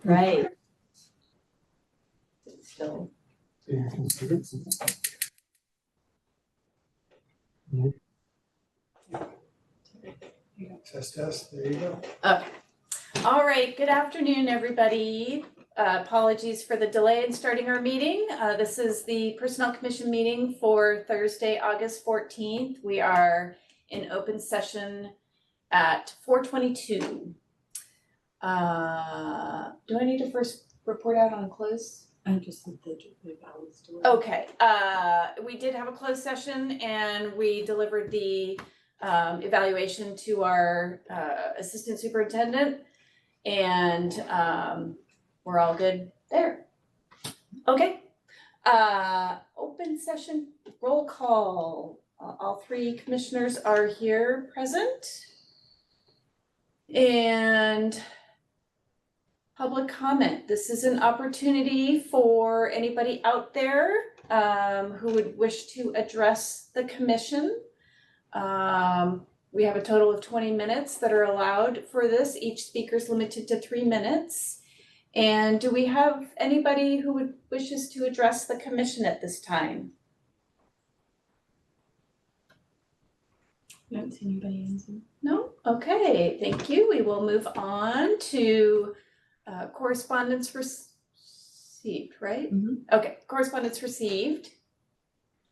Right. Still. Test, there you go. Okay. All right, good afternoon, everybody. Apologies for the delay in starting our meeting. This is the Personnel Commission meeting for Thursday, August 14th. We are in open session at 4:22. Do I need to first report out on close? I just sent the balance to it. Okay, we did have a closed session and we delivered the evaluation to our assistant superintendent. And we're all good there. Okay, open session roll call. All three commissioners are here present. And public comment. This is an opportunity for anybody out there who would wish to address the commission. We have a total of 20 minutes that are allowed for this. Each speaker is limited to 3 minutes. And do we have anybody who wishes to address the commission at this time? I don't see anybody in Zoom. No? Okay, thank you. We will move on to correspondence received, right? Mm-hmm. Okay, correspondence received.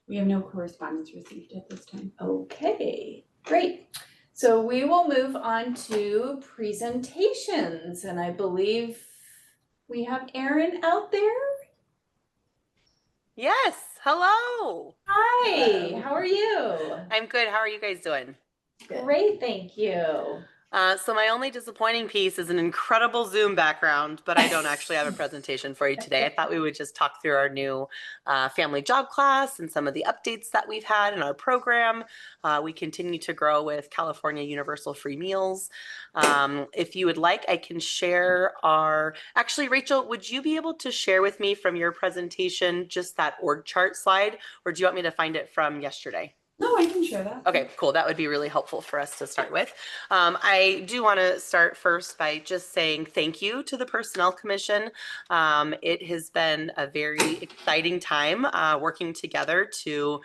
We have no correspondence received at this time. Okay, great. So we will move on to presentations, and I believe we have Erin out there. Yes, hello. Hi, Hello. how are you? I'm good. How are you guys doing? Great, thank you. So my only disappointing piece is an incredible Zoom background, but I don't actually have a presentation for you today. I thought we would just talk through our new family job class and some of the updates that we've had in our program. We continue to grow with California Universal Free Meals. If you would like, I can share actually, Rachel, would you be able to share with me from your presentation just that org chart slide, or do you want me to find it from yesterday? No, I can share that. Okay, cool. That would be really helpful for us to start with. I do want to start first by just saying thank you to the Personnel Commission. It has been a very exciting time working together to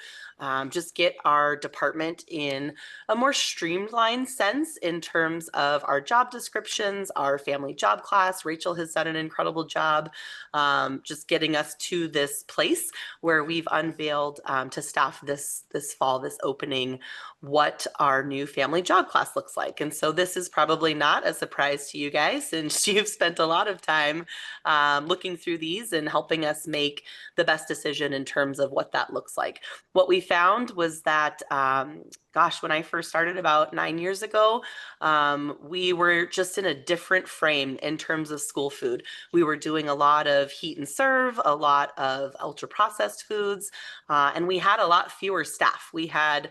just get our department in a more streamlined sense in terms of our job descriptions, our family job class. Rachel has done an incredible job just getting us to this place where we've unveiled to staff this fall, this opening, what our new family job class looks like. And so this is probably not a surprise to you guys, since you've spent a lot of time looking through these and helping us make the best decision in terms of what that looks like. What we found was that, when I first started about 9 years ago, we were just in a different frame in terms of school food. We were doing a lot of heat and serve, a lot of ultra processed foods, and we had a lot fewer staff. We had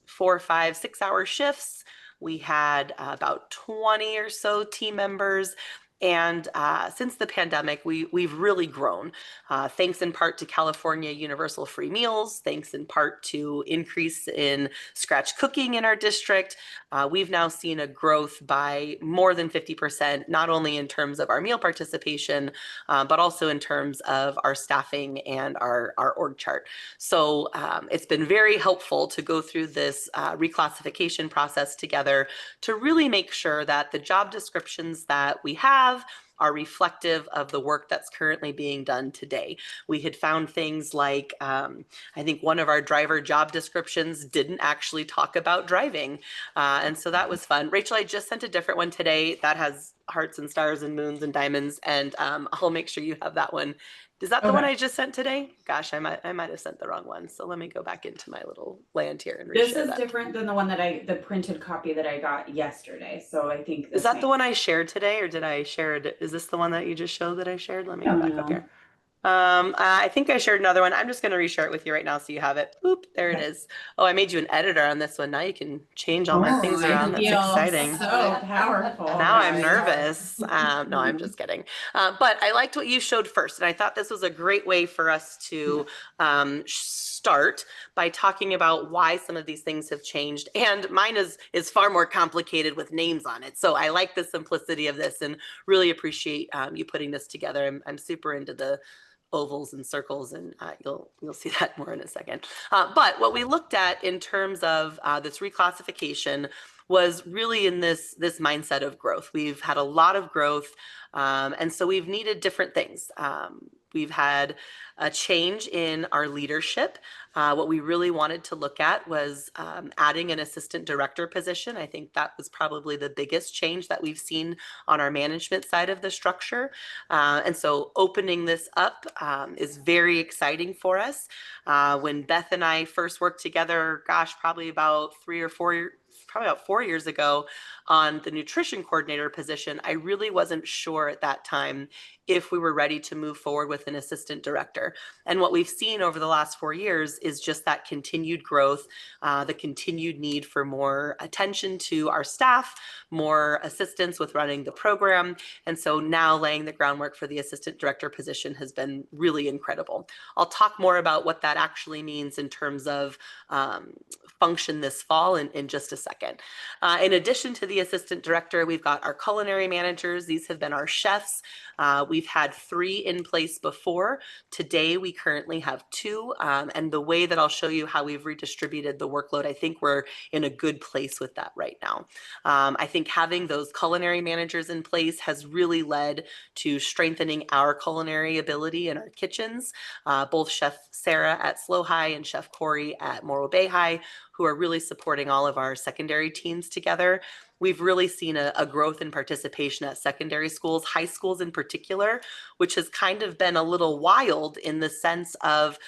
4, 5, 6 hour shifts. We had about 20 or so team members. And since the pandemic, we've really grown, thanks in part to California Universal Free Meals, thanks in part to increase in scratch cooking in our district. We've now seen a growth by more than 50%, not only in terms of our meal participation, but also in terms of our staffing and our org chart. So it's been very helpful to go through this reclassification process together to really make sure that the job descriptions that we have are reflective of the work that's currently being done today. We had found things like, I think one of our driver job descriptions didn't actually talk about driving. And so that was fun. Rachel, I just sent a different one today that has hearts and stars and moons and diamonds, and I'll make sure you have that one. Is that the one I just sent today? Gosh, I might have sent the wrong one. So let me go back into my little land here and This reshare is that. different than the one that the printed copy that I got yesterday. So I think Is that the one I shared today, or did I share it? Is this the one that you just showed that I shared? Let me go back up here. I think I shared another one. I'm just going to reshare it with you right now so you have it. Boop, there it is. Oh, I made you an editor on this one. Now you can change all my things around. That's exciting. So powerful. Now I'm guys. nervous. No, I'm just kidding. But I liked what you showed first, and I thought this was a great way for us to start by talking about why some of these things have changed. And mine is far more complicated with names on it. So I like the simplicity of this and really appreciate you putting this together. I'm super into the ovals and circles, and you'll see that more in a second. But what we looked at in terms of this reclassification was really in this mindset of growth. We've had a lot of growth, and so we've needed different things. We've had a change in our leadership. What we really wanted to look at was adding an assistant director position. I think that was probably the biggest change that we've seen on our management side of the structure. And so opening this up is very exciting for us. When Beth and I first worked together, gosh, probably about 4 years ago on the nutrition coordinator position, I really wasn't sure at that time if we were ready to move forward with an assistant director. And what we've seen over the last 4 years is just that continued growth, the continued need for more attention to our staff, more assistance with running the program. And so now laying the groundwork for the assistant director position has been really incredible. I'll talk more about what that actually means in terms of function this fall in just a second. In addition to the assistant director, we've got our culinary managers. These have been our chefs. We've had 3 in place before. Today, we currently have 2. And the way that I'll show you how we've redistributed the workload, I think we're in a good place with that right now. I think having those culinary managers in place has really led to strengthening our culinary ability in our kitchens. Both Chef Sarah at Slow High and Chef Corey at Morro Bay High, who are really supporting all of our secondary teams together. We've really seen a growth in participation at secondary schools, high schools in particular, which has kind of been a little wild in the sense of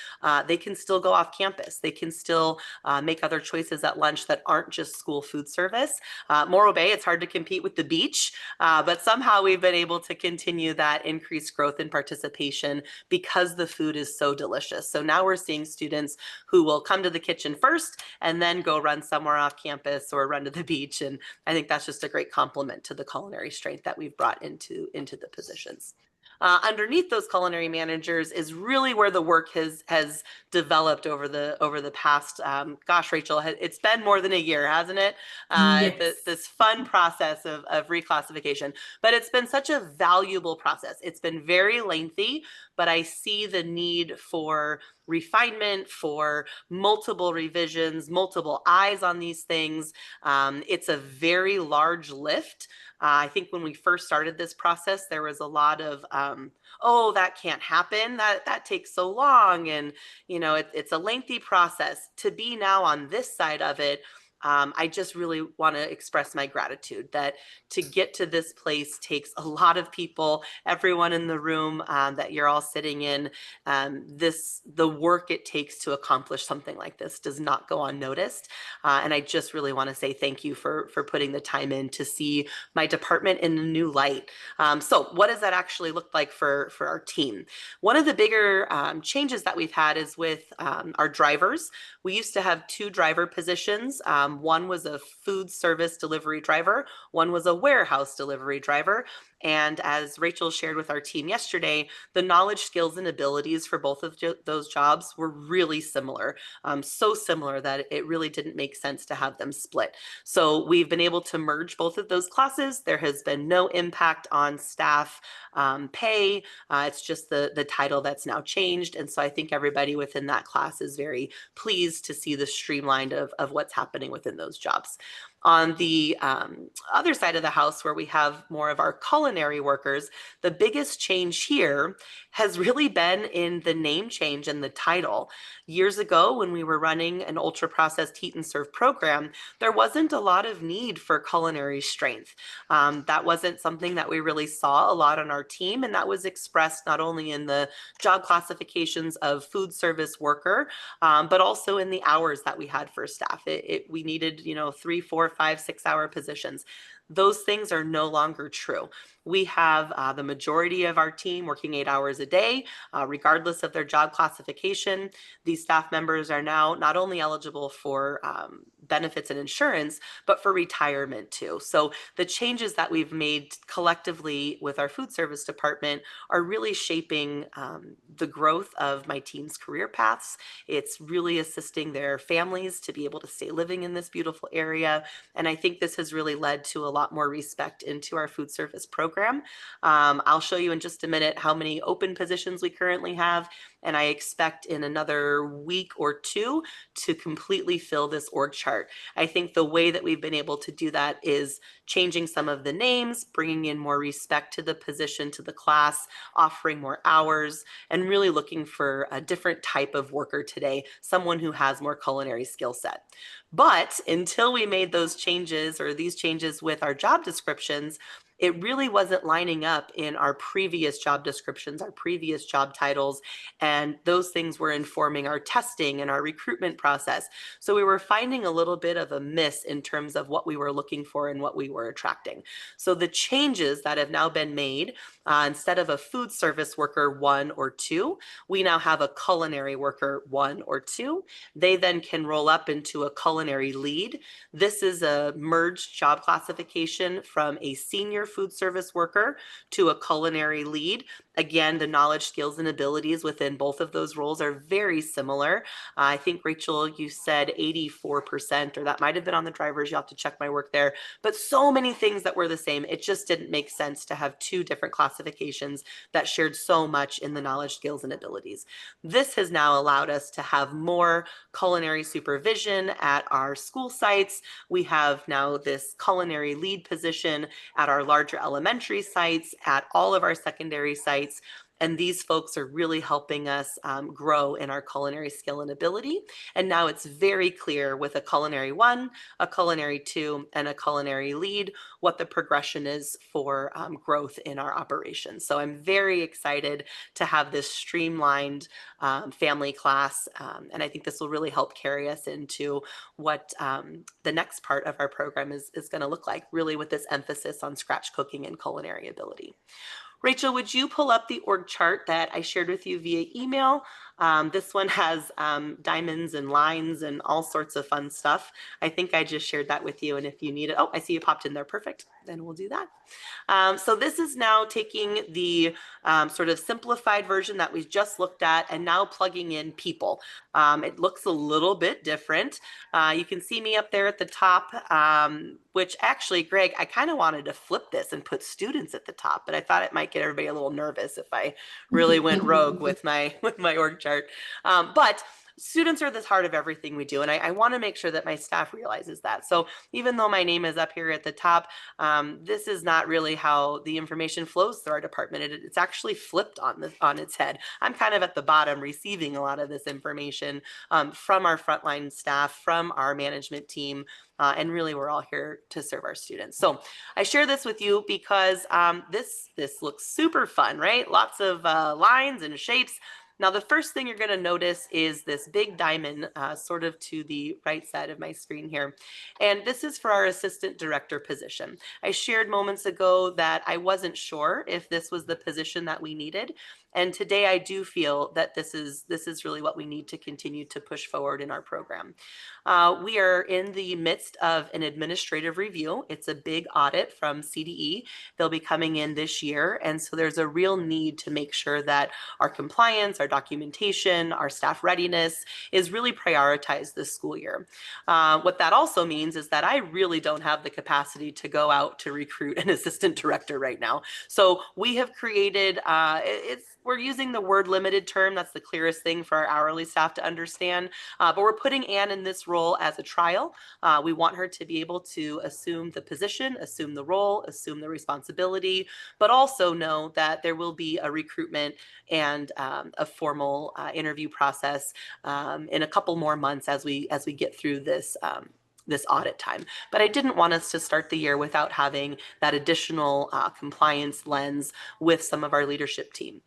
they can still go off campus. They can still make other choices at lunch that aren't just school food service. Morro Bay, it's hard to compete with the beach, but somehow we've been able to continue that increased growth in participation because the food is so delicious. So now we're seeing students who will come to the kitchen first and then go run somewhere off campus or run to the beach. And I think that's just a great compliment to the culinary strength that we've brought into the positions. Underneath those culinary managers is really where the work has developed over the past, gosh, Rachel, it's been more than a year, hasn't it? Yes. This fun process of reclassification, but it's been such a valuable process. It's been very lengthy, but I see the need for refinement, for multiple revisions, multiple eyes on these things. It's a very large lift. I think when we first started this process, there was a lot of, oh, that can't happen. That takes so long. And, it's a lengthy process. To be now on this side of it, I just really want to express my gratitude that to get to this place takes a lot of people, everyone in the room that you're all sitting in. The work it takes to accomplish something like this does not go unnoticed. And I just really want to say thank you for putting the time in to see my department in a new light. So what does that actually look like for our team? One of the bigger changes that we've had is with our drivers. We used to have 2 driver positions. One was a food service delivery driver. One was a warehouse delivery driver. And as Rachel shared with our team yesterday, the knowledge, skills, and abilities for both of those jobs were really similar. So similar that it really didn't make sense to have them split. So we've been able to merge both of those classes. There has been no impact on staff pay. It's just the title that's now changed. And so I think everybody within that class is very pleased to see the streamlined of what's happening within those jobs. On the other side of the house, where we have more of our culinary workers, the biggest change here has really been in the name change and the title. Years ago, when we were running an ultra processed heat and serve program, there wasn't a lot of need for culinary strength. That wasn't something that we really saw a lot on our team, and that was expressed not only in the job classifications of food service worker, but also in the hours that we had for staff. We needed, 3, 4, 5, 6 hour positions. those things are no longer true. We have the majority of our team working 8 hours a day, regardless of their job classification. These staff members are now not only eligible for benefits and insurance, but for retirement too. So the changes that we've made collectively with our food service department are really shaping the growth of my team's career paths. It's really assisting their families to be able to stay living in this beautiful area. And I think this has really led to a lot more respect into our food service program. I'll show you in just a minute how many open positions we currently have. And I expect in another week or two to completely fill this org chart. I think the way that we've been able to do that is changing some of the names, bringing in more respect to the position, to the class, offering more hours, and really looking for a different type of worker today, someone who has more culinary skill set. But until we made those changes or these changes with our job descriptions, it really wasn't lining up in our previous job descriptions, our previous job titles, and those things were informing our testing and our recruitment process. So we were finding a little bit of a miss in terms of what we were looking for and what we were attracting. So the changes that have now been made, instead of a food service worker 1 or 2, we now have a culinary worker 1 or 2. They then can roll up into a culinary lead. This is a merged job classification from a senior food service worker to a culinary lead. Again, the knowledge, skills, and abilities within both of those roles are very similar. I think, Rachel, you said 84%, or that might have been on the drivers. You'll have to check my work there. But so many things that were the same. It just didn't make sense to have 2 different classifications that shared so much in the knowledge, skills, and abilities. This has now allowed us to have more culinary supervision at our school sites. We have now this culinary lead position at our larger elementary sites, at all of our secondary sites. And these folks are really helping us grow in our culinary skill and ability. And now it's very clear with a culinary 1, a culinary 2, and a culinary lead what the progression is for growth in our operations. So I'm very excited to have this streamlined family class. And I think this will really help carry us into what the next part of our program is going to look like, really with this emphasis on scratch cooking and culinary ability. Rachel, would you pull up the org chart that I shared with you via email? This one has diamonds and lines and all sorts of fun stuff. I think I just shared that with you. And if you need it, oh, I see you popped in there. Perfect. Then we'll do that. So this is now taking the sort of simplified version that we just looked at and now plugging in people. It looks a little bit different. You can see me up there at the top, which actually, Greg, I kind of wanted to flip this and put students at the top, but I thought it might get everybody a little nervous if I really went rogue with my org chart. But students are the heart of everything we do. And I want to make sure that my staff realizes that. So even though my name is up here at the top, this is not really how the information flows through our department. It's actually flipped on its head. I'm kind of at the bottom receiving a lot of this information from our frontline staff, from our management team, and really we're all here to serve our students. So I share this with you because this looks super fun, right? Lots of lines and shapes. Now, the first thing you're going to notice is this big diamond sort of to the right side of my screen here. And this is for our assistant director position. I shared moments ago that I wasn't sure if this was the position that we needed. And today I do feel that this is really what we need to continue to push forward in our program. We are in the midst of an administrative review. It's a big audit from CDE. They'll be coming in this year. And so there's a real need to make sure that our compliance, our documentation, our staff readiness is really prioritized this school year. What that also means is that I really don't have the capacity to go out to recruit an assistant director right now. So we have created, we're using the word limited term. That's the clearest thing for our hourly staff to understand. But we're putting Anne in this role as a trial. We want her to be able to assume the position, assume the role, assume the responsibility, but also know that there will be a recruitment and a formal interview process in a couple more months as we get through this audit time. But I didn't want us to start the year without having that additional compliance lens with some of our leadership team.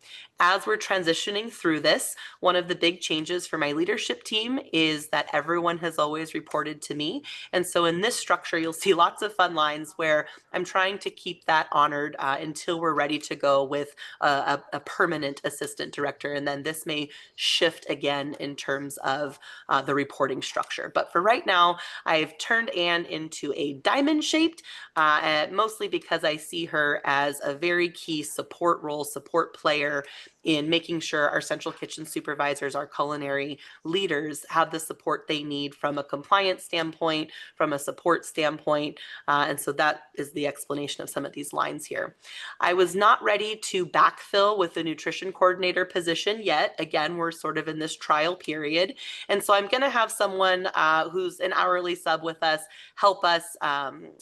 As we're transitioning through this, one of the big changes for my leadership team is that everyone has always reported to me. And so in this structure, you'll see lots of fun lines where I'm trying to keep that honored until we're ready to go with a permanent assistant director. And then this may shift again in terms of the reporting structure. But for right now, I've turned Anne into a diamond shaped, mostly because I see her as a very key support role, support player in making sure our central kitchen supervisors, our culinary leaders have the support they need from a compliance standpoint, from a support standpoint. And so that is the explanation of some of these lines here. I was not ready to backfill with the nutrition coordinator position yet. Again, we're sort of in this trial period. And so I'm going to have someone who's an hourly sub with us help us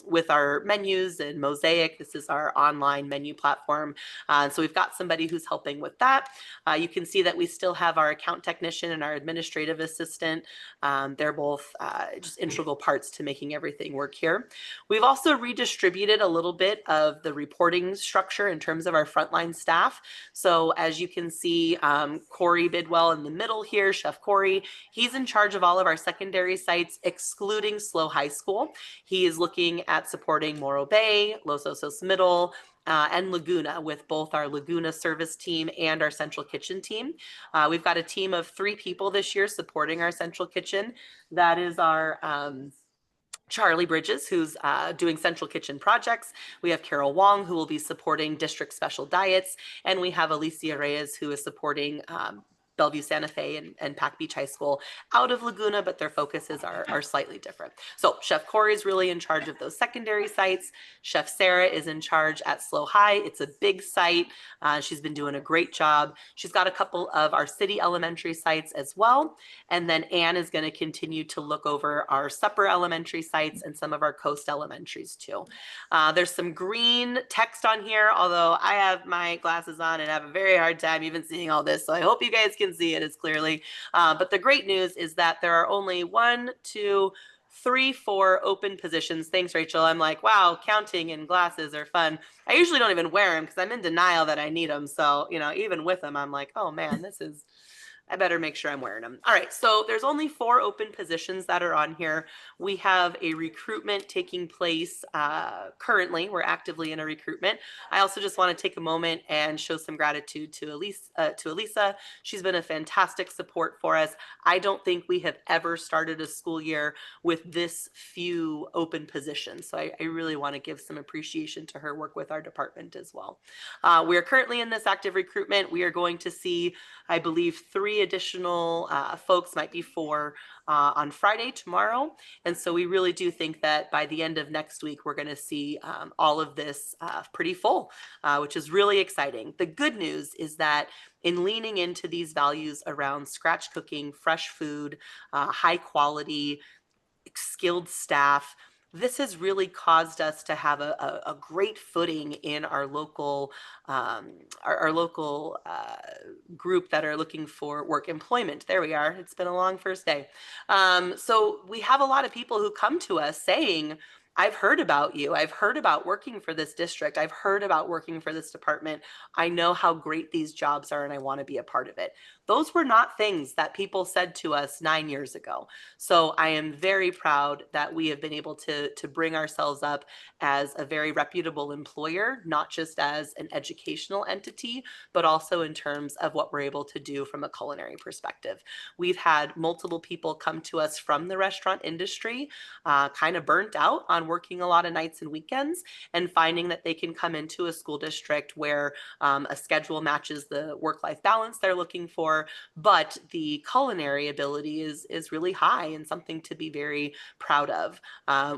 with our menus and Mosaic. This is our online menu platform. So we've got somebody who's helping with that. You can see that we still have our account technician and our administrative assistant. They're both just integral parts to making everything work here. We've also redistributed a little bit of the reporting structure in terms of our frontline staff. So as you can see, Corey Bidwell in the middle here, Chef Corey, he's in charge of all of our secondary sites, excluding SLO High School. He is looking at supporting Morro Bay, Los Osos Middle, and Laguna, with both our Laguna service team and our central kitchen team. We've got a team of 3 people this year supporting our central kitchen. That is our Charlie Bridges, who's doing central kitchen projects. We have Carol Wong, who will be supporting district special diets. And we have Alicia Reyes, who is supporting Bellevue Santa Fe and Pac Beach High School out of Laguna, but their focuses are slightly different. So Chef Corey is really in charge of those secondary sites. Chef Sarah is in charge at SLO High. It's a big site. She's been doing a great job. She's got a couple of our city elementary sites as well. And then Anne is going to continue to look over our Supper elementary sites and some of our coast elementaries too. There's some green text on here, although I have my glasses on and have a very hard time even seeing all this. So I hope you guys can see it as clearly. But the great news is that there are only 1, 2, 3, 4 open positions. Thanks, Rachel. I'm like, wow, counting and glasses are fun. I usually don't even wear them because I'm in denial that I need them. So, you know, even with them, I'm like, oh man, I better make sure I'm wearing them. All right, so there's only 4 open positions that are on here. We have a recruitment taking place currently. We're actively in a recruitment. I also just want to take a moment and show some gratitude to Elisa. She's been a fantastic support for us. I don't think we have ever started a school year with this few open positions. So I really want to give some appreciation to her work with our department as well. We are currently in this active recruitment. We are going to see, I believe, 3 additional folks, might be 4, on Friday, tomorrow. And so we really do think that by the end of next week, we're going to see all of this pretty full, which is really exciting. The good news is that in leaning into these values around scratch cooking, fresh food, high quality, skilled staff, this has really caused us to have a great footing in our local group that are looking for work employment. There we are. It's been a long first day. So we have a lot of people who come to us saying, I've heard about you. I've heard about working for this district. I've heard about working for this department. I know how great these jobs are and I want to be a part of it. Those were not things that people said to us 9 years ago. So I am very proud that we have been able to bring ourselves up as a very reputable employer, not just as an educational entity, but also in terms of what we're able to do from a culinary perspective. We've had multiple people come to us from the restaurant industry, kind of burnt out on working a lot of nights and weekends, and finding that they can come into a school district where a schedule matches the work-life balance they're looking for, but the culinary ability is really high and something to be very proud of.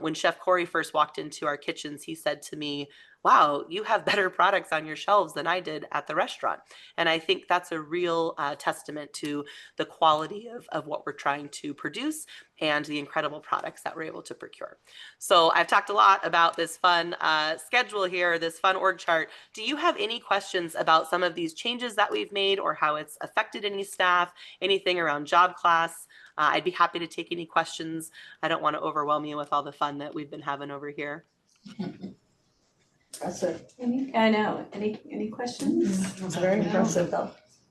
When Chef Corey first walked into our kitchens, he said to me, wow, you have better products on your shelves than I did at the restaurant. And I think that's a real testament to the quality of what we're trying to produce and the incredible products that we're able to procure. So I've talked a lot about this fun schedule here, this fun org chart. Do you have any questions about some of these changes that we've made or how it's affected any staff, anything around job class? I'd be happy to take any questions. I don't want to overwhelm you with all the fun that we've been having over here. Impressive. I know. Any questions? It's very impressive though.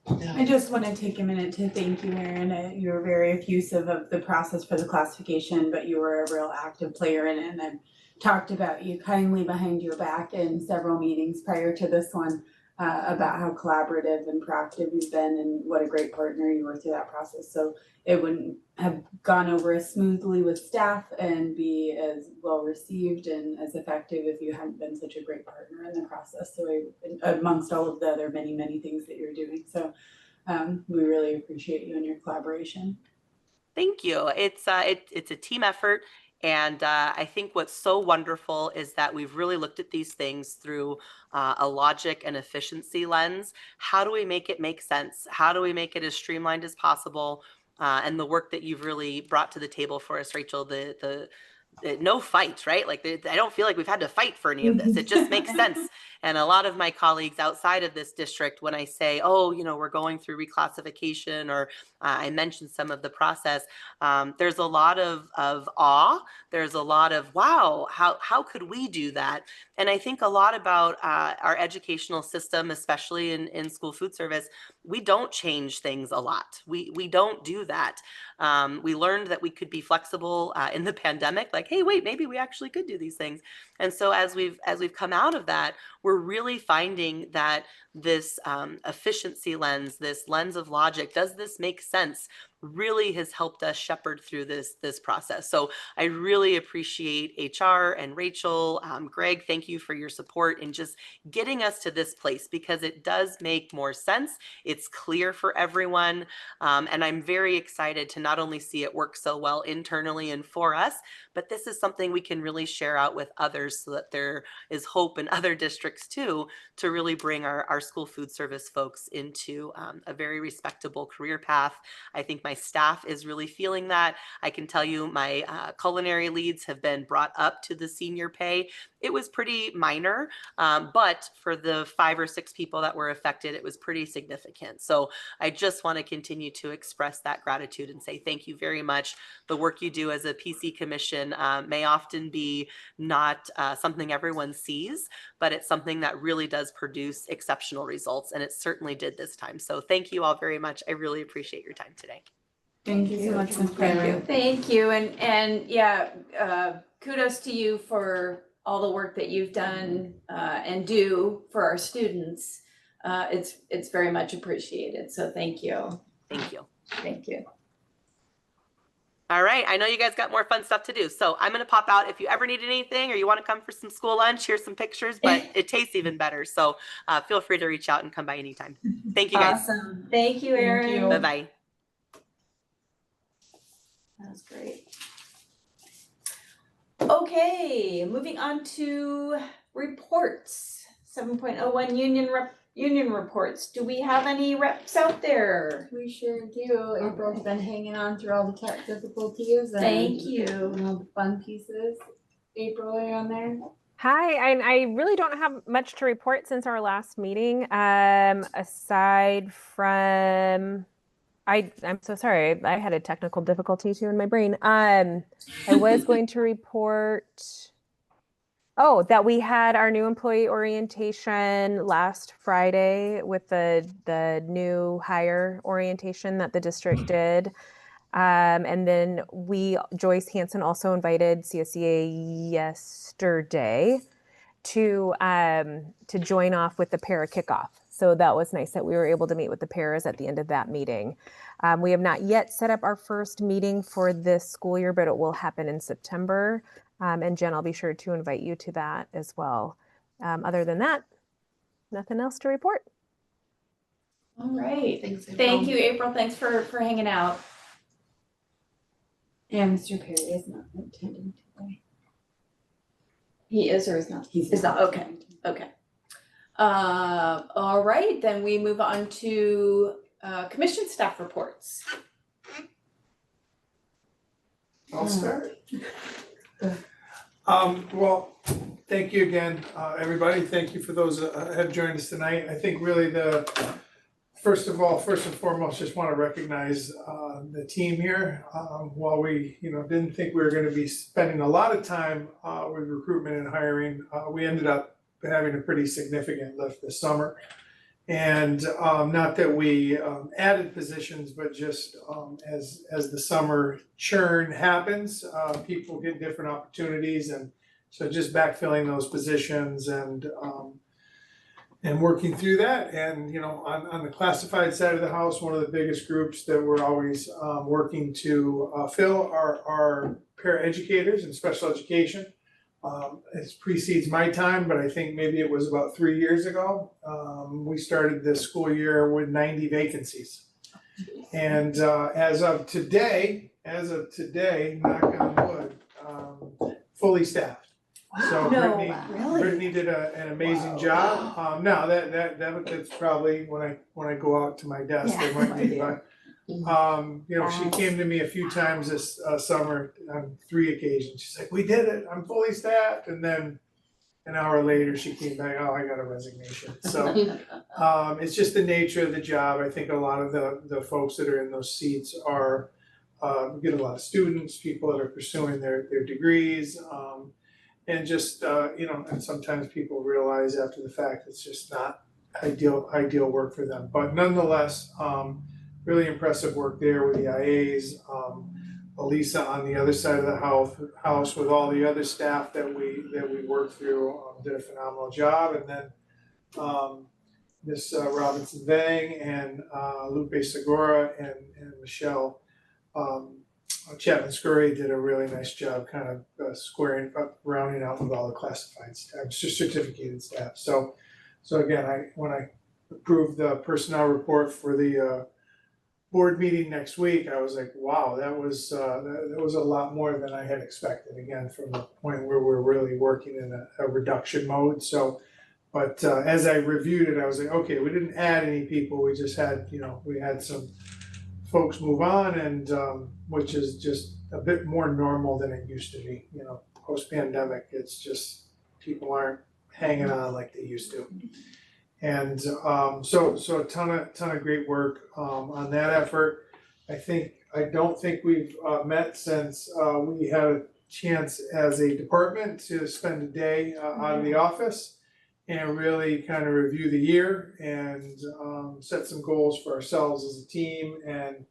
I just want to take a minute to thank you, Erin. You were very effusive of the process for the classification, but you were a real active player in it. And I've talked about you kindly behind your back in several meetings prior to this one about how collaborative and proactive you've been and what a great partner you were through that process. So it wouldn't have gone over as smoothly with staff and be as well received and as effective if you hadn't been such a great partner in the process. So amongst all of the other many, many things that you're doing. So we really appreciate you and your collaboration. Thank you. It's a team effort. And I think what's so wonderful is that we've really looked at these things through a logic and efficiency lens. How do we make it make sense? How do we make it as streamlined as possible? And the work that you've really brought to the table for us, Rachel, the no fight, right? Like I don't feel like we've had to fight for any of this. It just makes sense. And a lot of my colleagues outside of this district, when I say, oh, we're going through reclassification, or I mentioned some of the process, there's a lot of awe. There's a lot of, wow, how could we do that? And I think a lot about our educational system, especially in school food service, we don't change things a lot. We don't do that. We learned that we could be flexible in the pandemic, like, hey, wait, maybe we actually could do these things. And so as we've come out of that, we're really finding that this efficiency lens, this lens of logic, does this make sense, really has helped us shepherd through this process. So I really appreciate HR and Rachel, Greg, thank you for your support in just getting us to this place, because it does make more sense. It's clear for everyone. And I'm very excited to not only see it work so well internally and for us, but this is something we can really share out with others so that there is hope in other districts too, to really bring our school food service folks into a very respectable career path. I think my staff is really feeling that. I can tell you my culinary leads have been brought up to the senior pay. It was pretty minor, but for the 5 or 6 people that were affected, it was pretty significant. So I just want to continue to express that gratitude and say thank you very much. The work you do as a PC commission may often be not something everyone sees, but it's something that really does produce exceptional results, and it certainly did this time. So thank you all very much. I really appreciate your time today. Thank you so much, Ms. Kramer. Thank you. And yeah, kudos to you for all the work that you've done and do for our students. It's very much appreciated. So thank you. Thank you. Thank you. All right. I know you guys got more fun stuff to do. So I'm going to pop out. If you ever need anything or you want to come for some school lunch, here's some pictures, but it tastes even better. So feel free to reach out and come by anytime. Thank you guys. Awesome. Thank you, Erin. Bye-bye. That was great. Okay, moving on to reports. 7.01 union reports. Do we have any reps out there? We sure do. April's been hanging on through all the tech difficulties. And Thank you. all the fun pieces. April, are you on there? Hi, I really don't have much to report since our last meeting. Aside from, I'm so sorry, I had a technical difficulty too in my brain. I was going to report, that we had our new employee orientation last Friday with the new hire orientation that the district did. And then Joyce Hanson also invited CSEA yesterday to join off with the para kickoff. So that was nice that we were able to meet with the paras at the end of that meeting. We have not yet set up our first meeting for this school year, but it will happen in September. And Jen, I'll be sure to invite you to that as well. Other than that, nothing else to report. All right. Thanks, April. Thank you, April. Thanks for hanging out. And Mr. Perry is not attending today. He is or is not? He's not. Okay. Okay. All right, then we move on to commission staff reports. I'll start. Well, thank you again, everybody. Thank you for those that have joined us tonight. I think really first and foremost, just want to recognize the team here. While we, didn't think we were going to be spending a lot of time with recruitment and hiring, we ended up having a pretty significant lift this summer. And not that we added positions, but just as the summer churn happens, people get different opportunities, and so just backfilling those positions and working through that. And on the classified side of the house, one of the biggest groups that we're always working to fill are paraeducators in special education. It precedes my time, but I think maybe it was about 3 years ago. We started this school year with 90 vacancies. And as of today, knock on wood, fully staffed. So No, really? Brittany did an amazing job. No, that's probably when I go out to my desk, there might be, but she came to me a few times this summer on 3 occasions. She's like, "We did it. I'm fully staffed." And then an hour later, she came back, "Oh, I got a resignation." So it's just the nature of the job. I think a lot of the folks that are in those seats are we get a lot of students, people that are pursuing their degrees, and just and sometimes people realize after the fact it's just not ideal work for them. But nonetheless, really impressive work there with the IAs. Elisa on the other side of the house with all the other staff that we worked through did a phenomenal job. And then Miss Robinson Vang and Lupe Segura and Michelle Chapman Scurry did a really nice job kind of squaring up, rounding out with all the classified staff, just certificated staff. So again, when I approved the personnel report for the board meeting next week, I was like, wow, that was a lot more than I had expected. Again, from the point where we're really working in a reduction mode. So, but as I reviewed it, I was like, okay, we didn't add any people. We just had, we had some folks move on, and which is just a bit more normal than it used to be. Post pandemic, it's just people aren't hanging on like they used to. And so a ton of great work on that effort. I don't think we've met since we had a chance as a department to spend a day out of the office and really kind of review the year and set some goals for ourselves as a team, and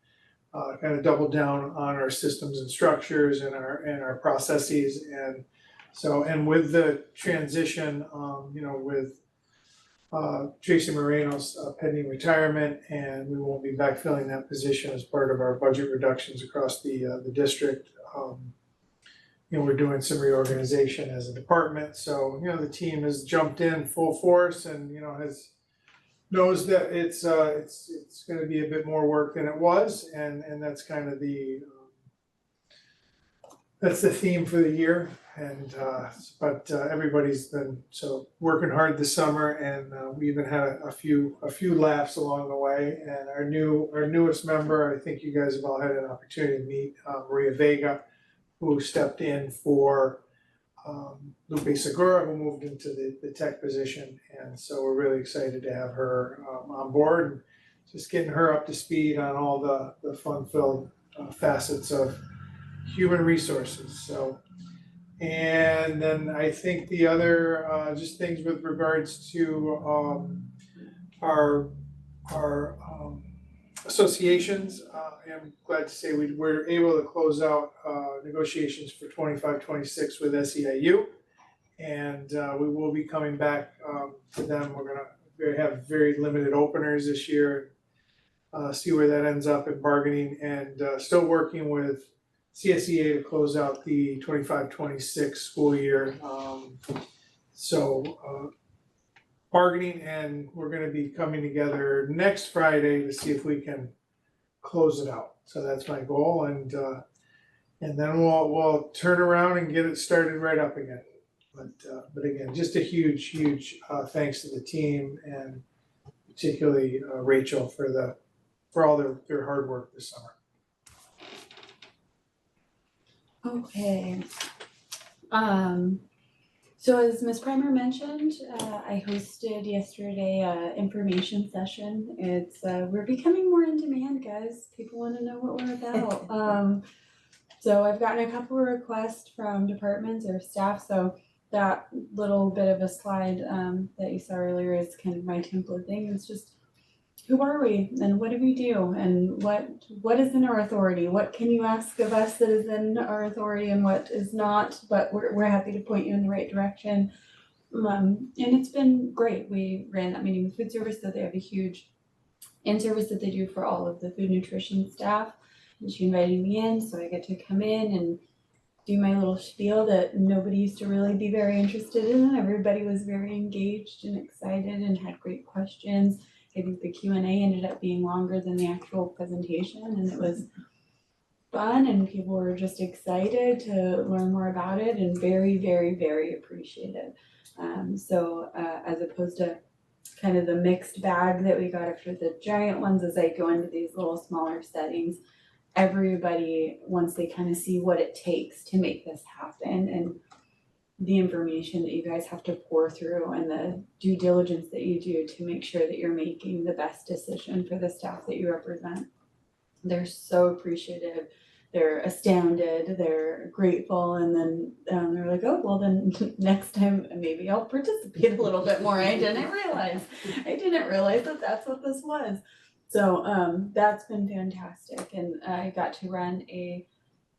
kind of double down on our systems and structures and our processes. And with the transition, with Tracy Moreno's pending retirement, and we won't be backfilling that position as part of our budget reductions across the district. We're doing some reorganization as a department, so the team has jumped in full force and knows that it's going to be a bit more work than it was, and that's kind of that's the theme for the year. And but everybody's been working hard this summer, and we even had a few laughs along the way. And our newest member, I think you guys have all had an opportunity to meet, Maria Vega, who stepped in for Lupe Segura, who moved into the tech position. And so we're really excited to have her on board, and just getting her up to speed on all the fun-filled facets of human resources. So, and then I think the other just things with regards to our associations, I'm glad to say we were able to close out negotiations for 25-26 with SEIU, and we will be coming back to them. We're gonna have very limited openers this year, see where that ends up in bargaining, and still working with CSEA to close out the 25-26 school year. Bargaining, and we're gonna be coming together next Friday to see if we can close it out. So that's my goal, and then we'll turn around and get it started right up again. But again, just a huge thanks to the team, and particularly Rachel for all their hard work this summer. Okay. So as Ms. Primer mentioned, I hosted yesterday a information session. It's we're becoming more in demand, guys. People want to know what we're about. So I've gotten a couple of requests from departments or staff. So that little bit of a slide that you saw earlier is kind of my template thing. It's just, who are we and what do we do and what is in our authority? What can you ask of us that is in our authority and what is not? But we're happy to point you in the right direction. And it's been great. We ran that meeting with food service, so they have a huge in-service that they do for all of the food nutrition staff. And she invited me in, so I get to come in and do my little spiel that nobody used to really be very interested in. Everybody was very engaged and excited and had great questions. I think the Q&A ended up being longer than the actual presentation, and it was fun and people were just excited to learn more about it and very, very, very appreciative. As opposed to kind of the mixed bag that we got after the giant ones, as I go into these little smaller settings, everybody, once they kind of see what it takes to make this happen and the information that you guys have to pour through and the due diligence that you do to make sure that you're making the best decision for the staff that you represent. They're so appreciative. They're astounded, they're grateful, and then they're like, oh, well then next time maybe I'll participate a little bit more. I didn't realize that that's what this was. So that's been fantastic. And I got to run a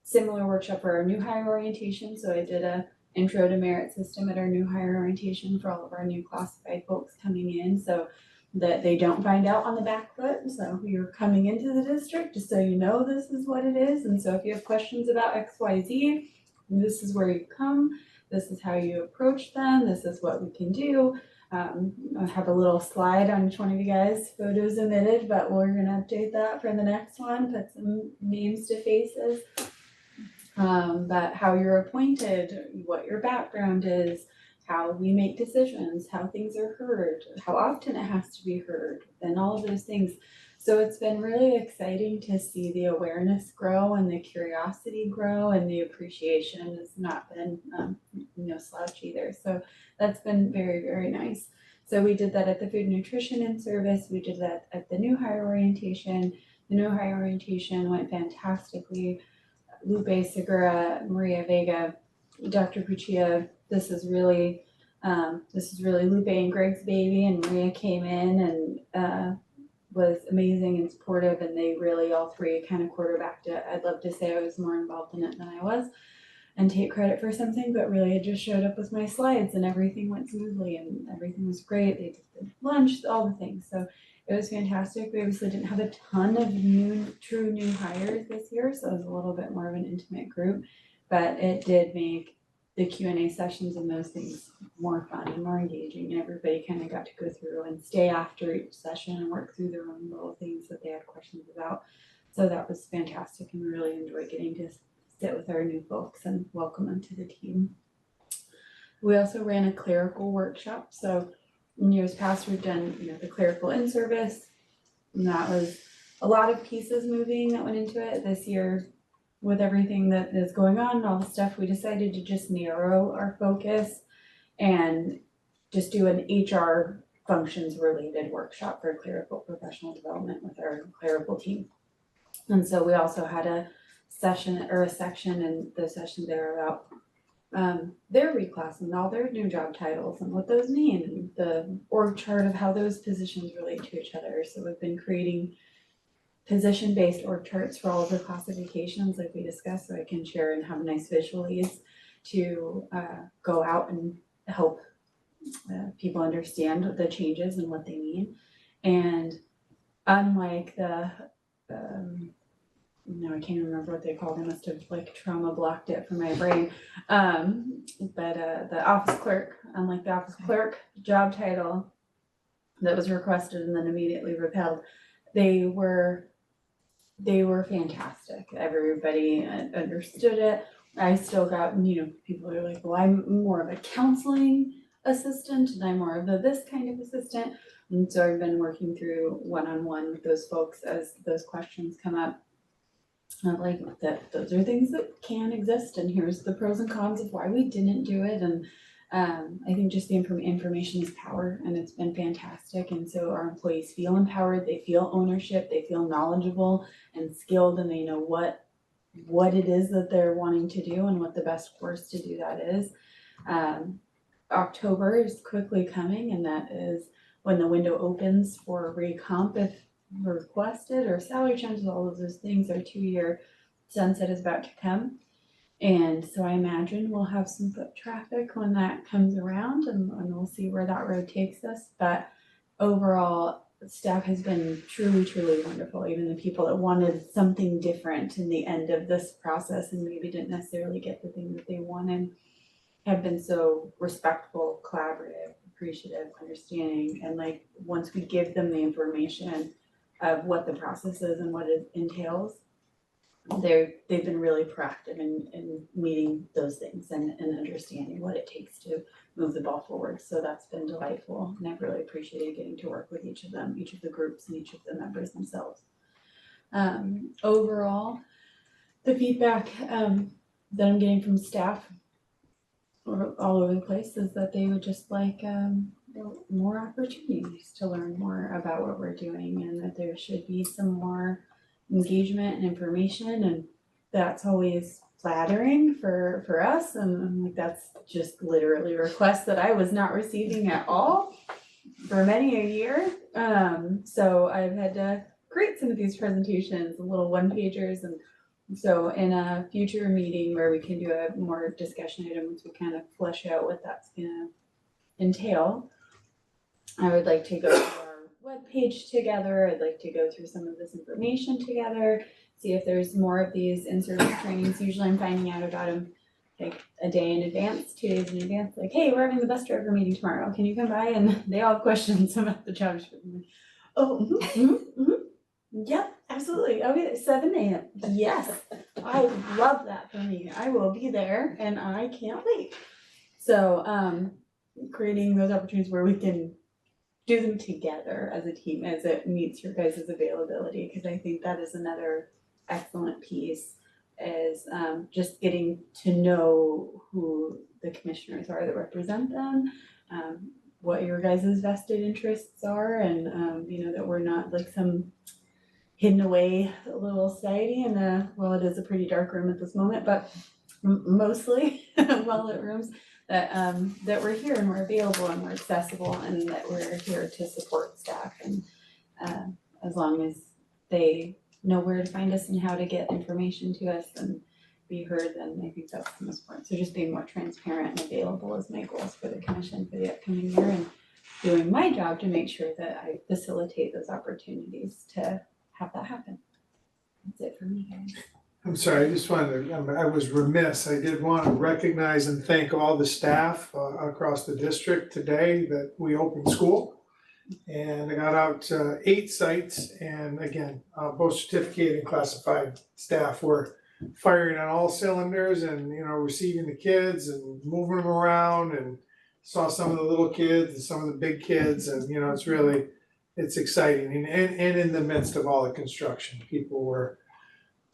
similar workshop for our new hire orientation. So I did a intro to merit system at our new hire orientation for all of our new classified folks coming in, so that they don't find out on the back foot. So you're coming into the district, just so you know this is what it is. And so if you have questions about XYZ, this is where you come, this is how you approach them, this is what we can do. I have a little slide on each one of you guys, photos omitted, but we're gonna update that for the next one, put some names to faces. But how you're appointed, what your background is, how we make decisions, how things are heard, how often it has to be heard, and all of those things. So it's been really exciting to see the awareness grow and the curiosity grow, and the appreciation has not been slouch either. So that's been very, very nice. So we did that at the food nutrition in service. We did that at the new hire orientation. The new hire orientation went fantastically. Lupe Segura, Maria Vega, Dr. Puccia, this is really Lupe and Greg's baby, and Maria came in and was amazing and supportive, and they really all three kind of quarterbacked it. I'd love to say I was more involved in it than I was and take credit for something, but really I just showed up with my slides and everything went smoothly and everything was great. They did the lunch, all the things. So it was fantastic. We obviously didn't have a ton of true new hires this year, so it was a little bit more of an intimate group, but it did make the Q&A sessions and those things more fun and more engaging, and everybody kind of got to go through and stay after each session and work through their own little things that they had questions about. So that was fantastic, and we really enjoyed getting to sit with our new folks and welcome them to the team. We also ran a clerical workshop. So in years past, we've done the clerical in service, and that was a lot of pieces moving that went into it. This year, with everything that is going on and all the stuff, we decided to just narrow our focus and just do an HR functions related workshop for clerical professional development with our clerical team. And so we also had a session or a section in the session there about their reclass and all their new job titles and what those mean, and the org chart of how those positions relate to each other. So we've been creating position-based org charts for all of the classifications like we discussed, so I can share and have nice visuals to go out and help people understand the changes and what they mean. And unlike the I can't remember what they called it, I must have like trauma blocked it from my brain. But the office clerk, unlike the office clerk job title that was requested and then immediately repelled, they were fantastic. Everybody understood it. I still got, people are like, well, I'm more of a counseling assistant and I'm more of a this kind of assistant. And so I've been working through one-on-one with those folks as those questions come up. Like that, those are things that can exist, and here's the pros and cons of why we didn't do it. And I think just the information is power, and it's been fantastic. And so our employees feel empowered, they feel ownership, they feel knowledgeable and skilled, and they know what it is that they're wanting to do and what the best course to do that is. October is quickly coming, and that is when the window opens for recomp if requested, or salary changes, all of those things. Our 2-year sunset is about to come. And so I imagine we'll have some foot traffic when that comes around, and we'll see where that road takes us. But overall, staff has been truly, truly wonderful. Even the people that wanted something different in the end of this process and maybe didn't necessarily get the thing that they wanted have been so respectful, collaborative, appreciative, understanding. And like, once we give them the information of what the process is and what it entails, they've been really proactive in meeting those things and understanding what it takes to move the ball forward. So that's been delightful, and I've really appreciated getting to work with each of them, each of the groups, and each of the members themselves. Overall, the feedback that I'm getting from staff all over the place is that they would just like more opportunities to learn more about what we're doing, and that there should be some more engagement and information, and that's always flattering for us. And I'm like, that's just literally requests that I was not receiving at all for many a year. So I've had to create some of these presentations, little one-pagers, and so in a future meeting where we can do a more discussion item, once we kind of flesh out what that's gonna entail, I would like to go through our webpage together. I'd like to go through some of this information together, see if there's more of these in-service trainings. Usually I'm finding out about them like a day in advance, 2 days in advance, like, hey, we're having the bus driver meeting tomorrow. Can you come by? And they all have questions about the job description. Oh, yep, absolutely. I'll be there 7 a.m. Yes, I love that for me. I will be there and I can't wait. So creating those opportunities where we can do them together as a team as it meets your guys' availability, because I think that is another excellent piece, is just getting to know who the commissioners are that represent them, what your guys' vested interests are, and you know, that we're not like some hidden away little society in a, well, it is a pretty dark room at this moment, but mostly well-lit rooms, that we're here and we're available and we're accessible, and that we're here to support staff. And as long as they know where to find us and how to get information to us and be heard, then I think that's the most important. So just being more transparent and available is my goals for the commission for the upcoming year, and doing my job to make sure that I facilitate those opportunities to have that happen. That's it for me, guys. I'm sorry, I just wanted to, I was remiss. I did want to recognize and thank all the staff across the district today that we opened school. And I got out 8 sites, and again, both certificated and classified staff were firing on all cylinders, and you know, receiving the kids and moving them around, and saw some of the little kids and some of the big kids, and you know, it's exciting. And in the midst of all the construction, people were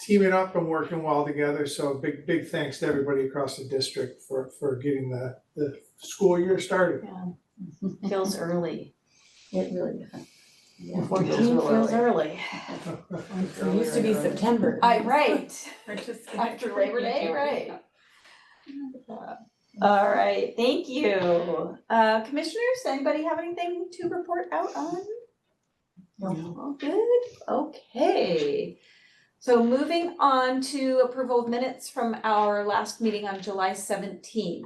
teaming up and working well together. So big thanks to everybody across the district for getting the school year started. Yeah, feels early. It really does. Yeah, 14 feels feels early. It used to be September. Right. We're just After Labor Day, right. All right, thank you. Commissioners, anybody have anything to report out on? No. All good, okay. So moving on to approval of minutes from our last meeting on July 17th.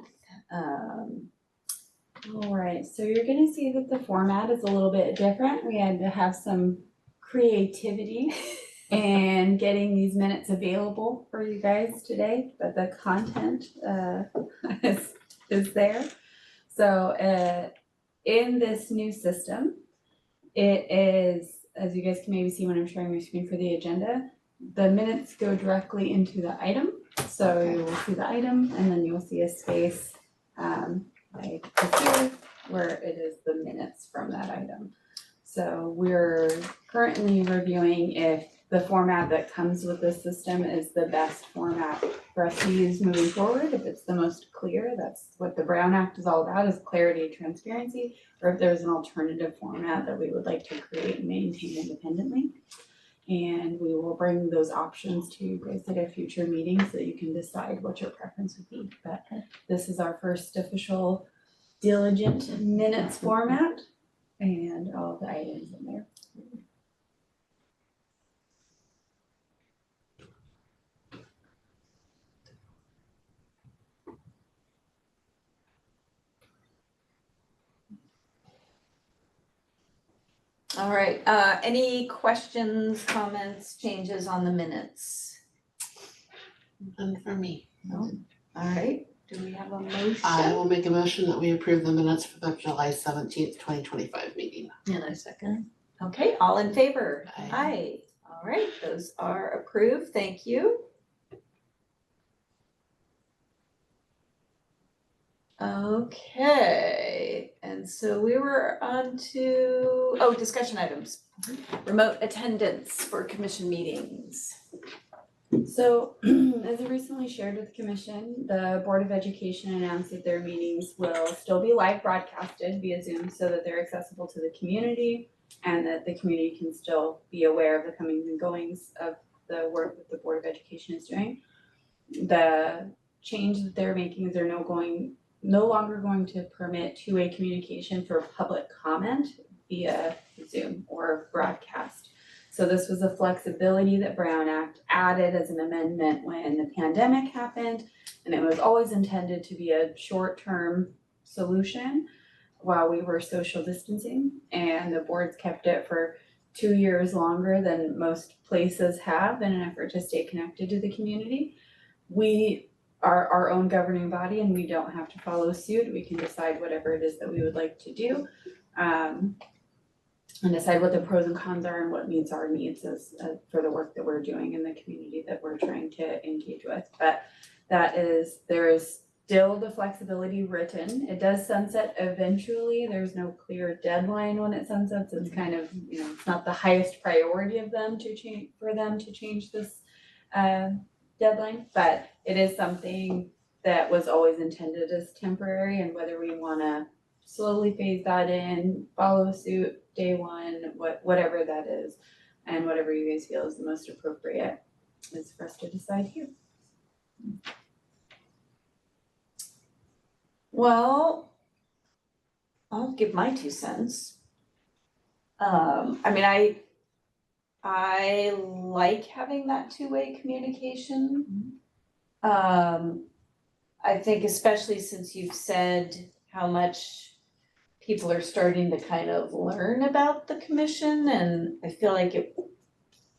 All right, so you're gonna see that the format is a little bit different. We had to have some creativity in getting these minutes available for you guys today, but the content is there. So in this new system, it is, as you guys can maybe see when I'm sharing my screen for the agenda, the minutes go directly into the item. So you will see the item, and then you'll see a space like here where it is the minutes from that item. So we're currently reviewing if the format that comes with this system is the best format for us to use moving forward, if it's the most clear. That's what the Brown Act is all about, is clarity and transparency, or if there's an alternative format that we would like to create and maintain independently. And we will bring those options to you guys at a future meeting so that you can decide what your preference would be. But this is our first official diligent minutes format and all the items in there. All right, any questions, comments, changes on the minutes? None for me. All right, do we have a motion? I will make a motion that we approve the minutes for the July 17th, 2025 meeting. And I second. Okay, all in favor? Aye. Aye. All right, those are approved, thank you. Okay, and so we were on to, discussion items. Remote attendance for commission meetings. So, as I recently shared with the commission, the Board of Education announced that their meetings will still be live broadcasted via Zoom so that they're accessible to the community and that the community can still be aware of the comings and goings of the work that the Board of Education is doing. The change that they're making is they're no longer going to permit two-way communication for public comment via Zoom or broadcast. So this was a flexibility that Brown Act added as an amendment when the pandemic happened, and it was always intended to be a short-term solution while we were social distancing, and the boards kept it for 2 years longer than most places have in an effort to stay connected to the community. We are our own governing body and we don't have to follow suit. We can decide whatever it is that we would like to do. And decide what the pros and cons are and what meets our needs as for the work that we're doing in the community that we're trying to engage with. But there is still the flexibility written. It does sunset eventually. There's no clear deadline when it sunsets. It's kind of, it's not the highest priority of them to change this deadline, but it is something that was always intended as temporary, and whether we wanna slowly phase that in, follow suit day one, whatever that is, and whatever you guys feel is the most appropriate is for us to decide here. Well, I'll give my 2 cents. I like having that two-way communication. I think especially since you've said how much people are starting to kind of learn about the commission, and I feel like if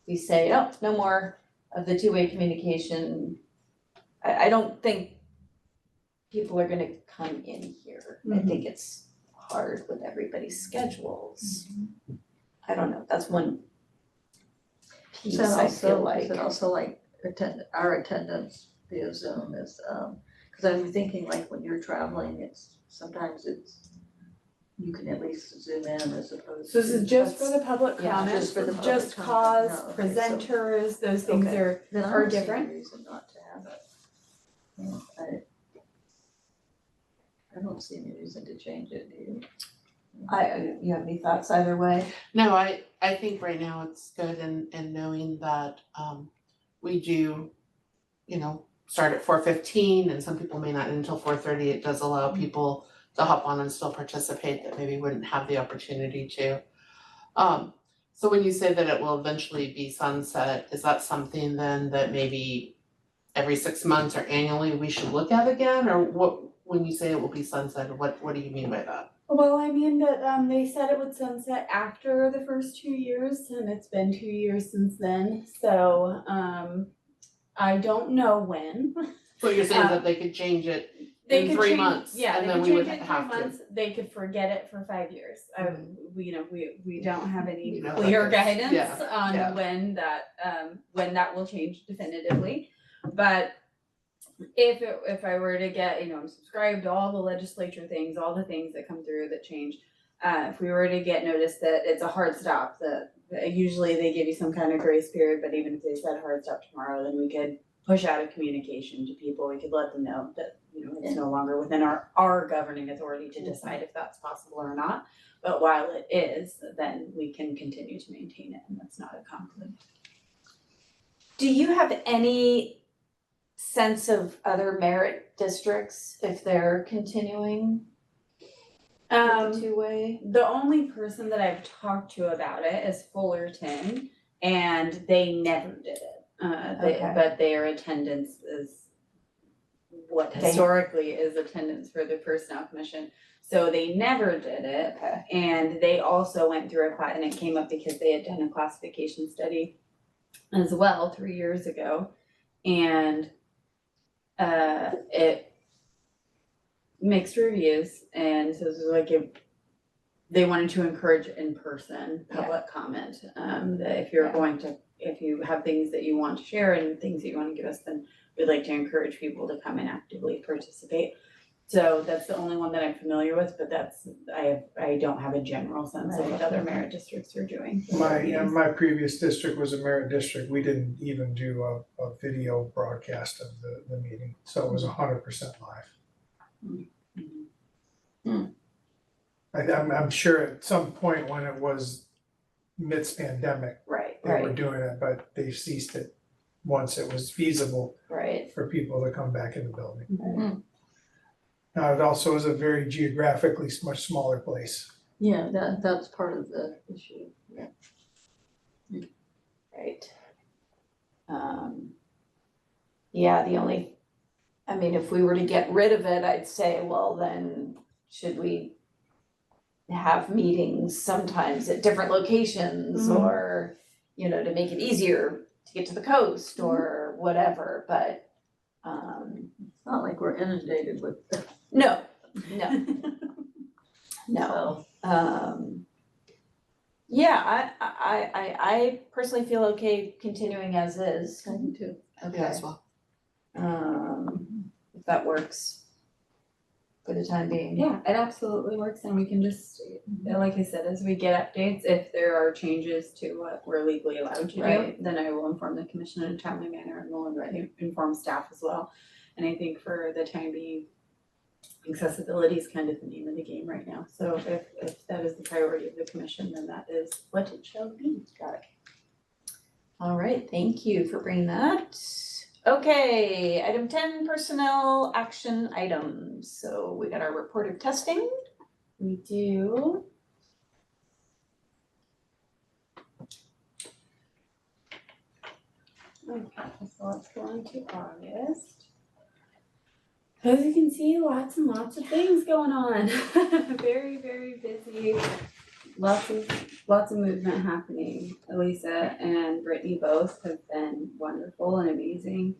we say, oh, no more of the two-way communication, I don't think people are gonna come in here. I think it's hard with everybody's schedules. I don't know, that's one piece I feel like. Is it also like our attendance via Zoom is, cause I'm thinking like when you're traveling, sometimes you can at least zoom in as opposed to. So this is just for the public Yeah, comment, just for the public just comment. cause, No, okay, so- presenters, those things Okay. Then I are don't see any different. reason not to have it. I don't see any reason to change it, do you? You have any thoughts either way? No, I think right now it's good and knowing that we do, start at 4:15 and some people may not until 4:30. It does allow people to hop on and still participate that maybe wouldn't have the opportunity to. So when you say that it will eventually be sunset, is that something then that maybe every 6 months or annually we should look at again? Or what, when you say it will be sunset, what do you mean by that? Well, I mean that they said it would sunset after the first 2 years, and it's been 2 years since then, so I don't know when. So you're saying that they could change it They in could 3 change- months yeah, and they then could we would change it in 3 have to. months. They could forget it for 5 years. We don't have any You know, clear like this. guidance Yeah, on yeah. when that will change definitively. But if I were to get, I'm subscribed to all the legislature things, all the things that come through that change. If we were to get notice that it's a hard stop, that usually they give you some kind of grace period, but even if they said hard stop tomorrow, then we could push out a communication to people. We could let them know that it's no longer within our governing authority to decide if that's possible or not. But while it is, then we can continue to maintain it, and that's not a conflict. Do you have any sense of other merit districts if they're continuing with the two-way? The only person that I've talked to about it is Fullerton, and they never did it. Okay. But their attendance is what They- historically is attendance for the Personnel Commission. So they never did it, Okay. and they also went through and it came up because they had done a classification study as well 3 years ago, and it mixed reviews, and so this was like they wanted to encourage in-person public comment, that if you're Yeah. going to, if you have things that you want to share and things that you want to give us, then we'd like to encourage people to come and actively participate. So that's the only one that I'm familiar with, but I don't have a general sense of what other merit districts are doing. My previous district was a merit district. We didn't even do a video broadcast of the meeting, so it was 100% live. I'm sure at some point when it was midst pandemic, Right, they were right, doing it, but they ceased it once it was feasible right. for people to come back in the building. Mm-hmm. Now, it also is a very geographically much smaller place. Yeah, that's part of the issue, yeah. Right. Yeah, if we were to get rid of it, I'd say, well, then should we have meetings sometimes at different locations Mhm. or, to make it easier to get to the coast or whatever, but, It's not like we're inundated with, no, no. so, Yeah, I personally feel okay continuing as is. I do too. Okay. as well. If that works for the time being. Yeah, it absolutely works, and we can just, like I said, as we get updates, if there are changes to what we're legally allowed to do, Right. then I will inform the commission in a timely manner, and we'll inform staff as well. And I think for the time being, accessibility is kind of the name of the game right now. So if that is the priority of the commission, then that is what it shall be. Got it. All right, thank you for bringing that. Okay, item 10, personnel action items. So we got our report of testing. We do. Okay, so let's go on to August. As you can see, lots and lots of things going on. Very, very busy. Lots of movement happening. Elisa and Brittany both have been wonderful and amazing,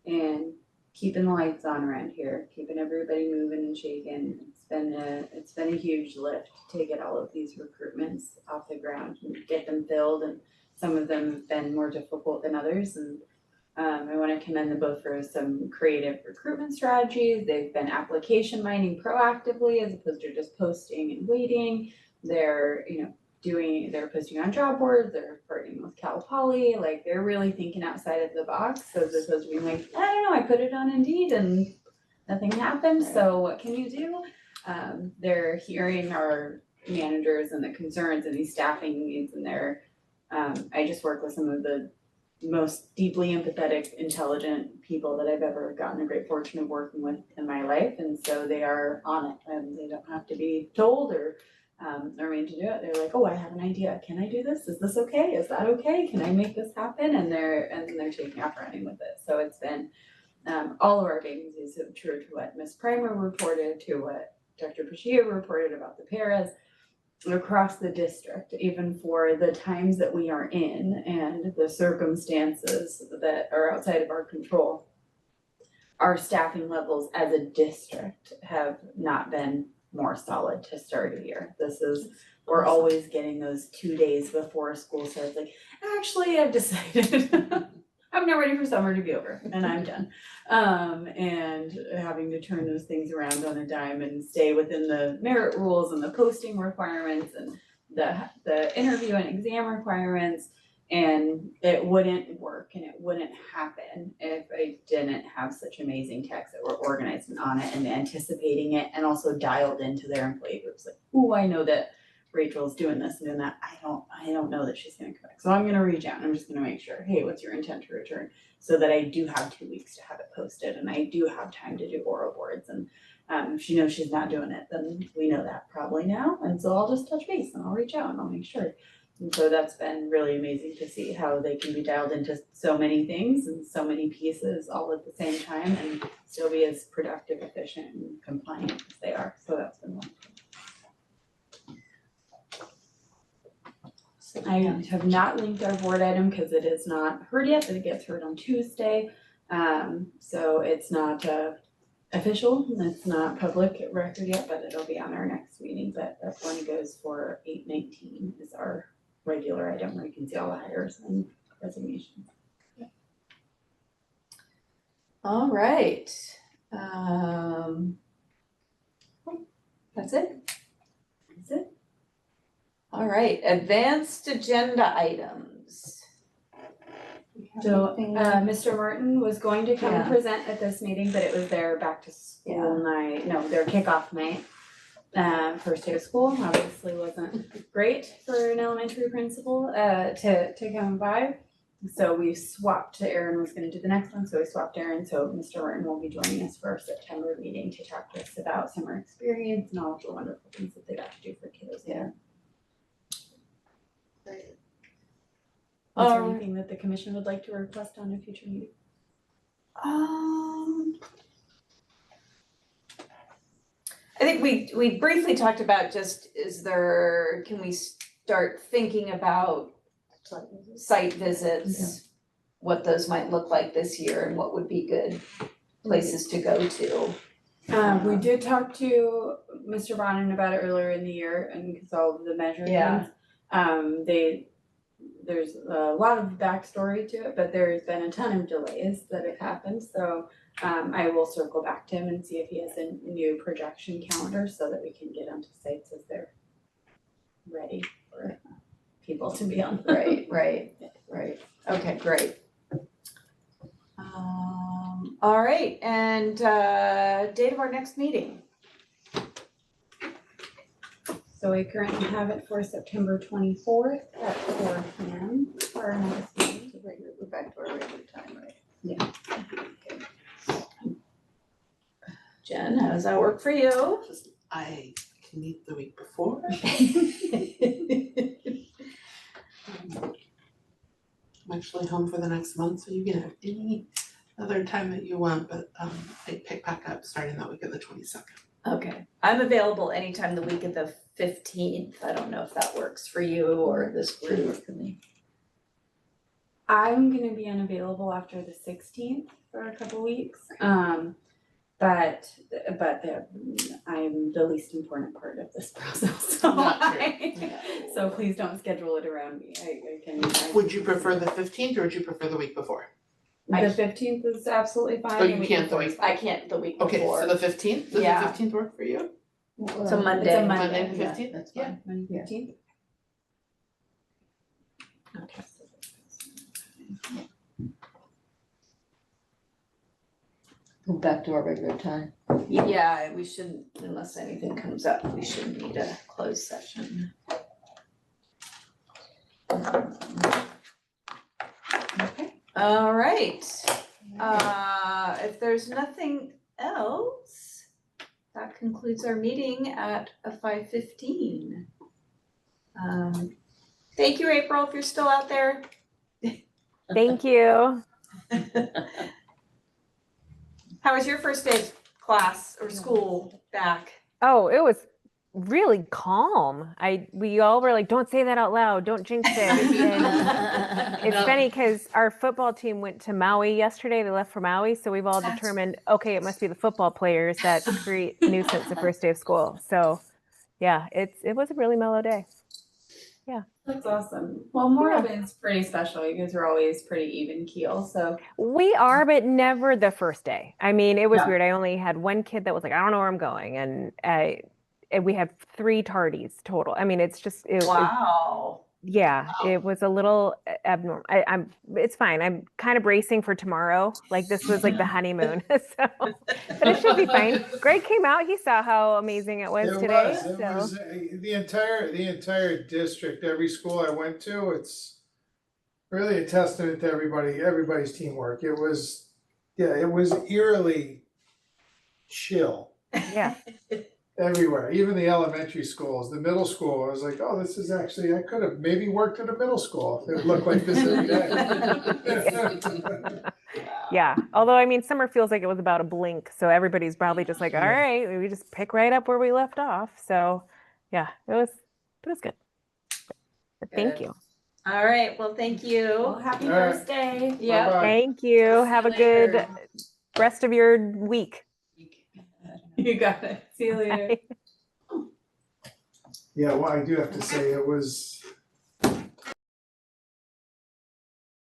and keeping the lights on around here, keeping everybody moving and shaking. It's been a huge lift to get all of these recruitments off the ground and get them filled, and some of them have been more difficult than others, and I want to commend them both for some creative recruitment strategies. They've been application mining proactively as opposed to just posting and waiting. They're, they're posting on job boards, they're partnering with Cal Poly, like they're really thinking outside of the box as opposed to being like, I don't know, I put it on Indeed and nothing happened, so what can you do? They're hearing our managers and the concerns and these staffing needs, and I just work with some of the most deeply empathetic, intelligent people that I've ever gotten the great fortune of working with in my life, and so they are on it, and they don't have to be told or made to do it. They're like, oh, I have an idea. Can I do this? Is this okay? Is that okay? Can I make this happen? And they're taking off running with it. So it's been all of our vacancies, true to what Ms. Primer reported, to what Dr. Pashia reported about the paras across the district, even for the times that we are in and the circumstances that are outside of our control. Our staffing levels as a district have not been more solid to start a year. We're always getting those 2 days before school starts, like, actually, I've decided I'm not ready for summer to be over and I'm done. And having to turn those things around on a dime and stay within the merit rules and the posting requirements and the interview and exam requirements. And it wouldn't work and it wouldn't happen if I didn't have such amazing techs that were organized and on it and anticipating it and also dialed into their employee groups. Like, ooh, I know that Rachel's doing this and doing that. I don't know that she's gonna come back. So I'm gonna reach out and I'm just gonna make sure, hey, what's your intent to return? So that I do have 2 weeks to have it posted and I do have time to do oral boards. And if she knows she's not doing it, then we know that probably now. And so I'll just touch base and I'll reach out and I'll make sure. And so that's been really amazing to see how they can be dialed into so many things and so many pieces all at the same time and still be as productive, efficient, and compliant as they are. So that's been wonderful. I have not linked our board item because it is not heard yet, but it gets heard on Tuesday. So it's not official, it's not public record yet, but it'll be on our next meeting. But that one goes for 8/19 is our regular item where you can see all the hires and resignations. All right. That's it? That's it? All right, advanced agenda items. So, Mr. Martin was going to come Yeah. present at this meeting, but it was their back to school night, no, their kickoff night. First day of school, obviously wasn't great for an elementary principal, to come by. So we swapped, Erin was gonna do the next one, so we swapped Erin, so Mr. Martin will be joining us for our September meeting to talk to us about summer experience and all of the wonderful things that they got to do for kiddos there. Is there anything that the commission would like to request on a future meeting? I think we briefly talked about just, can we start thinking about site visits? What those might look like this year and what would be good places to go to. We did talk to Mr. Bonin about it earlier in the year and because all of the measurements. There's a lot of backstory to it, but there's been a ton of delays that have happened, so I will circle back to him and see if he has a new projection calendar so that we can get onto sites as they're ready for people to be on. Right. Okay, great. All right, and date of our next meeting. So we currently have it for September 24th at 4 p.m. for our next meeting. We're back to our regular time, right? Yeah. Jen, how does that work for you? I can meet the week before. I'm actually home for the next month, so you can have any other time that you want, but I pick back up starting that week of the 22nd. Okay, I'm available anytime the week of the 15th. I don't know if that works for you or this Should group. work for me. I'm gonna be unavailable after the 16th for a couple weeks. But I'm the least important part of this process, so Not true. so please don't schedule it around me. I can. Would you prefer the 15th or would you prefer the week before? The 15th is absolutely fine. Oh, you The week can't the before week- is fine. I can't the week Okay, before. so the 15th, does Yeah. the 15th work for you? It's a Monday. It's a Monday Monday, the Yeah, 15th? that's Yeah. fine. Monday Yeah. 15th. Okay. Go back to our regular time. Yeah, we shouldn't, unless anything comes up, we shouldn't need a closed session. Okay. All right, if there's nothing else, that concludes our meeting at 5:15. Thank you, April, if you're still out there. Thank you. How was your first day of class or school back? Oh, it was really calm. We all were like, don't say that out loud, don't jinx it. And it's funny because our football team went to Maui yesterday. They left for Maui, so we've all determined, okay, it must be the football players that create a nuisance the first day of school. So, yeah, it was a really mellow day. That's awesome. Well, Moravian's pretty special. You guys are always pretty even keel, so. We are, but never the first day. I mean, it was Yeah. weird. I only had one kid that was like, I don't know where I'm going, and we have 3 tardies total. I mean, it's just Wow. Yeah, it was a little abnormal. It's fine. I'm kind of bracing for tomorrow. Like this was like the honeymoon. So, but it should be fine. Greg came out. He saw how amazing it was today. It So was, the entire district, every school I went to, it's really a testament to everybody's teamwork. It was eerily chill yeah, everywhere, even the elementary schools, the middle school. I was like, oh, this is actually, I could have maybe worked at a middle school. It would look like this every day. yeah. Although I mean, summer feels like it was about a blink. So everybody's probably just like, all right, we just pick right up where we left off. So yeah, it was good. But thank Good. you. All right, well, thank Well, you. happy All right. birthday. Yep. Bye-bye. Thank you. Have a good rest of your week. You got it. See you later. Bye. Yeah, well, I do have to say, it was